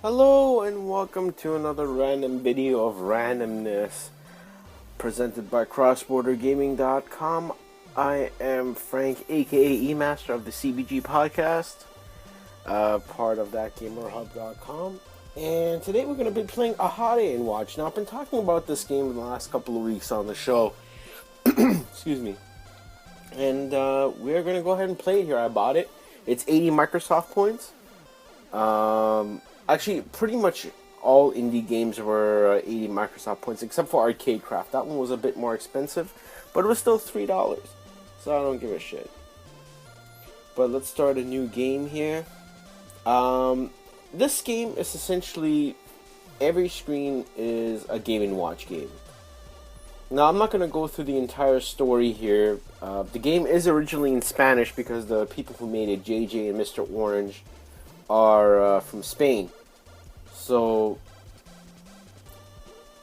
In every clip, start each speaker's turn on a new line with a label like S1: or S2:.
S1: Hello and welcome to another random video of randomness presented by CrossborderGaming.com. I am Frank, aka E-Master of the CBG podcast, part of ThatGamerHub.com, and today we're going to be playing Ajare Watch. Now, I've been talking about this game in the last couple of weeks on the show, excuse me, and we're going to go ahead and play it here. I bought it. It's 80 Microsoft points. Actually, pretty much all indie games were 80 Microsoft points, except for Arcade Craft. That one was a bit more expensive, but it was still $3, so I don't give a shit. But let's start a new game here. This game is essentially, every screen is a Game & Watch game. Now, I'm not going to go through the entire story here. The game is originally in Spanish because the people who made it, JJ and Mr. Orange, are from Spain. So,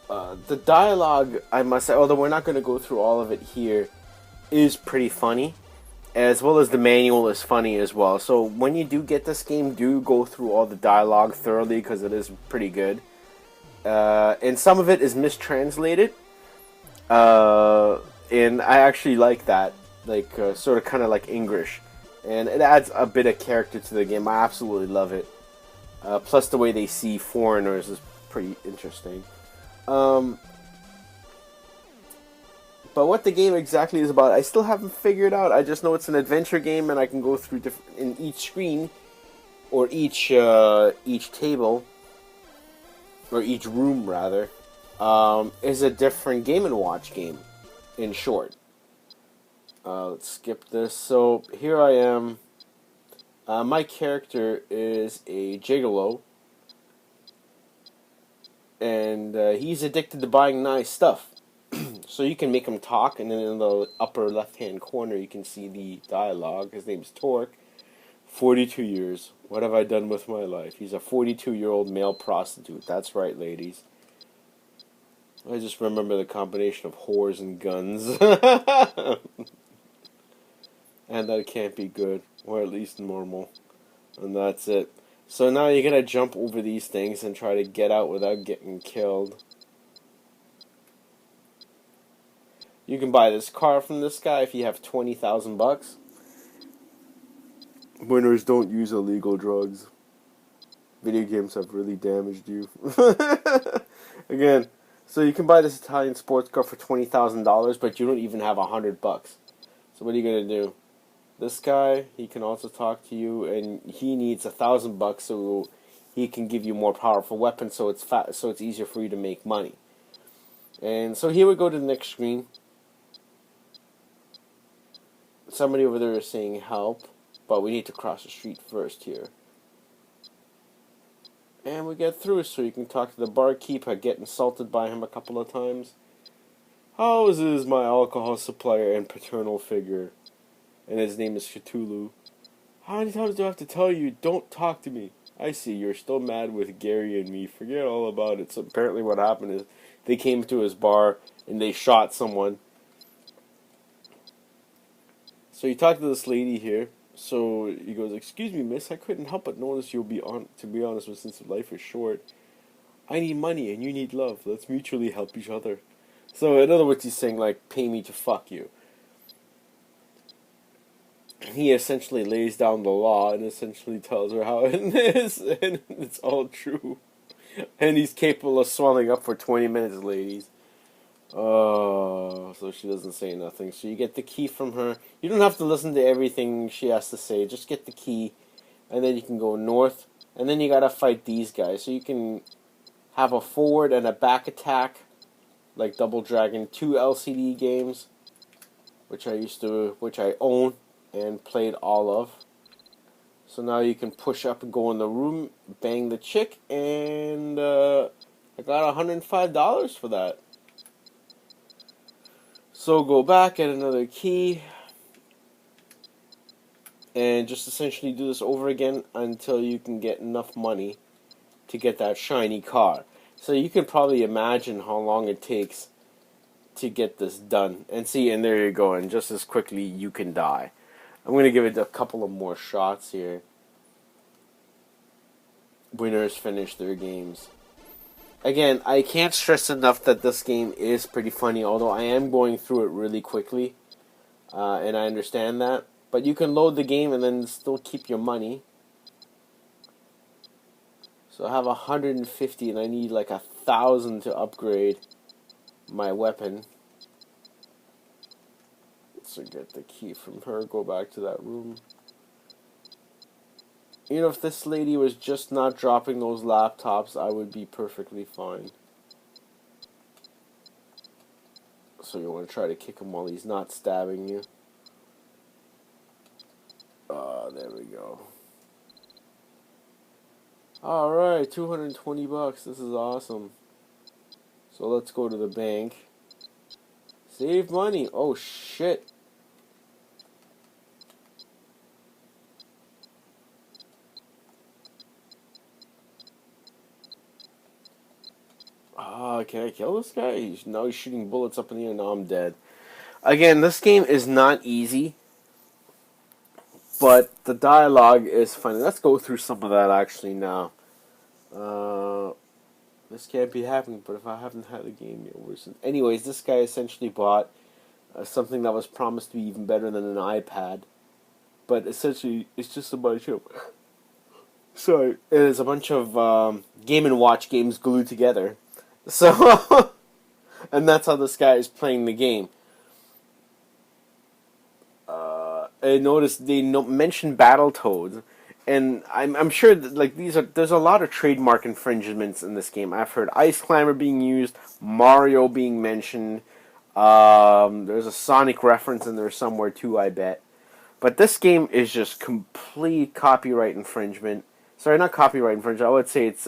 S1: the dialogue, I must say, although we're not going to go through all of it here, is pretty funny, as well as the manual is funny as well. So when you do get this game, do go through all the dialogue thoroughly, because it is pretty good. And some of it is mistranslated, and I actually like that, like sort of kind of like English. And it adds a bit of character to the game. I absolutely love it. Plus the way they see foreigners is pretty interesting. But what the game exactly is about, I still haven't figured out. I just know it's an adventure game, and I can go through in each screen, or each table, or each room rather, is a different Game & Watch game. In short. Let's skip this. So here I am. My character is a gigolo, and he's addicted to buying nice stuff. So you can make him talk, and then in the upper left-hand corner you can see the dialogue. His name's Torque. 42 years. What have I done with my life? He's a 42-year-old male prostitute. That's right, ladies. I just remember the combination of whores and guns. And that can't be good, or at least normal. And that's it. So now you're gonna jump over these things and try to get out without getting killed. You can buy this car from this guy if you have 20,000 bucks. Winners don't use illegal drugs. Video games have really damaged you. Again, so you can buy this Italian sports car for $20,000, but you don't even have 100 bucks. So what are you gonna do? This guy, he can also talk to you, and he needs 1,000 bucks so he can give you more powerful weapons, so it's easier for you to make money. And so here we go to the next screen. Somebody over there is saying help, but we need to cross the street first here. And we get through, so you can talk to the barkeep. I get insulted by him a couple of times. How is my alcohol supplier and paternal figure? And his name is Cthulhu. How many times do I have to tell you, don't talk to me? I see, you're still mad with Gary and me. Forget all about it. So apparently what happened is they came to his bar and they shot someone. So you talk to this lady here. So he goes, excuse me, miss, I couldn't help but notice to be honest with, since life is short. I need money and you need love. Let's mutually help each other. So in other words, he's saying, like, pay me to fuck you. He essentially lays down the law and essentially tells her how it is, and it's all true. And he's capable of swelling up for 20 minutes, ladies. Oh, so she doesn't say nothing. So you get the key from her. You don't have to listen to everything she has to say. Just get the key, and then you can go north, and then you gotta fight these guys. So you can have a forward and a back attack, like Double Dragon 2 LCD games, which I own and played all of. So now you can push up and go in the room, bang the chick, and I got $105 for that. So go back, get another key, and just essentially do this over again until you can get enough money to get that shiny car. So you can probably imagine how long it takes to get this done. And see, and there you go, and just as quickly you can die. I'm going to give it a couple of more shots here. winners finish their games. Again, I can't stress enough that this game is pretty funny, although I am going through it really quickly, and I understand that. But you can load the game and then still keep your money. So I have 150 and I need like 1,000 to upgrade my weapon. So get the key from her, go back to that room. You know, if this lady was just not dropping those laptops, I would be perfectly fine. So you want to try to kick him while he's not stabbing you. There we go. Alright, 220 bucks. This is awesome. So let's go to the bank. Save money. Oh shit. Can I kill this guy? Now he's shooting bullets up in the air. Now I'm dead. Again, this game is not easy, but the dialogue is funny. Let's go through some of that actually now. This can't be happening, but if I haven't had a game yet, worse. Anyways, this guy essentially bought something that was promised to be even better than an iPad, but essentially it's just a bunch of sorry, it's a bunch of Game and Watch games glued together. So, and that's how this guy is playing the game. I noticed they mention Battletoads, and I'm sure that, like, there's a lot of trademark infringements in this game. I've heard Ice Climber being used, Mario being mentioned. There's a Sonic reference in there somewhere too, I bet. But this game is just complete copyright infringement. Sorry, not copyright infringement. I would say it's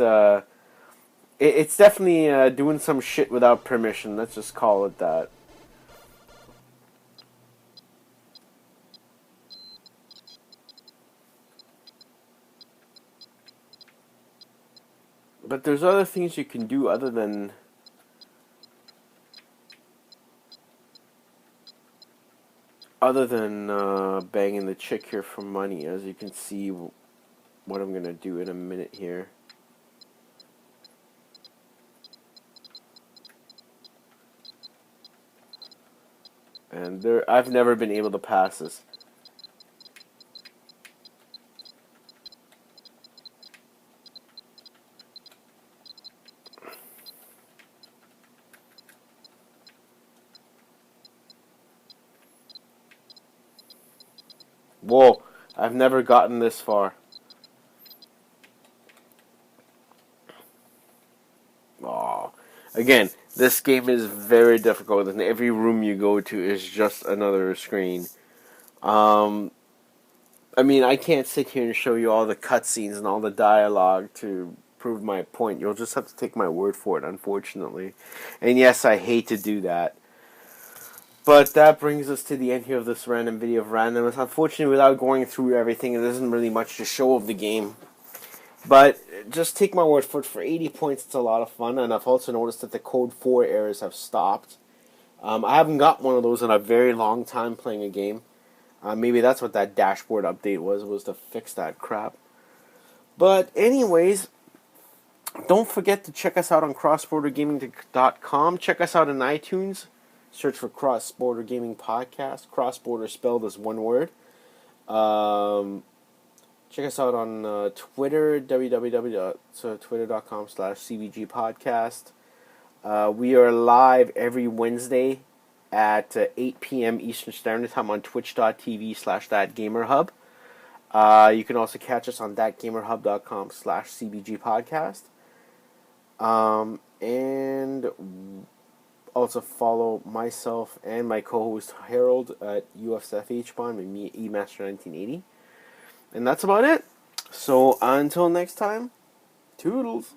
S1: definitely doing some shit without permission. Let's just call it that. But there's other things you can do other than banging the chick here for money. As you can see, what I'm gonna do in a minute here. And I've never been able to pass this. Whoa, I've never gotten this far. Oh, again, this game is very difficult, and every room you go to is just another screen. I mean, I can't sit here and show you all the cutscenes and all the dialogue to prove my point. You'll just have to take my word for it, unfortunately. And yes, I hate to do that. But that brings us to the end here of this random video of randomness. Unfortunately, without going through everything, there isn't really much to show of the game. But just take my word for it. For 80 points, it's a lot of fun. And I've also noticed that the Code 4 errors have stopped. I haven't got one of those in a very long time playing a game. Maybe that's what that dashboard update was to fix that crap. But anyways, don't forget to check us out on crossbordergaming.com. Check us out on iTunes. Search for Cross Border Gaming Podcast. Cross Border spelled as one word. Check us out on Twitter, www.twitter.com/CBG Podcast. We are live every Wednesday at 8 p.m. Eastern Standard Time on twitch.tv/thatgamerhub. You can also catch us on thatgamerhub.com/CBG Podcast. And also follow myself and my co-host Harold at UFSFHbond and me, eMaster1980. And that's about it. So until next time, toodles.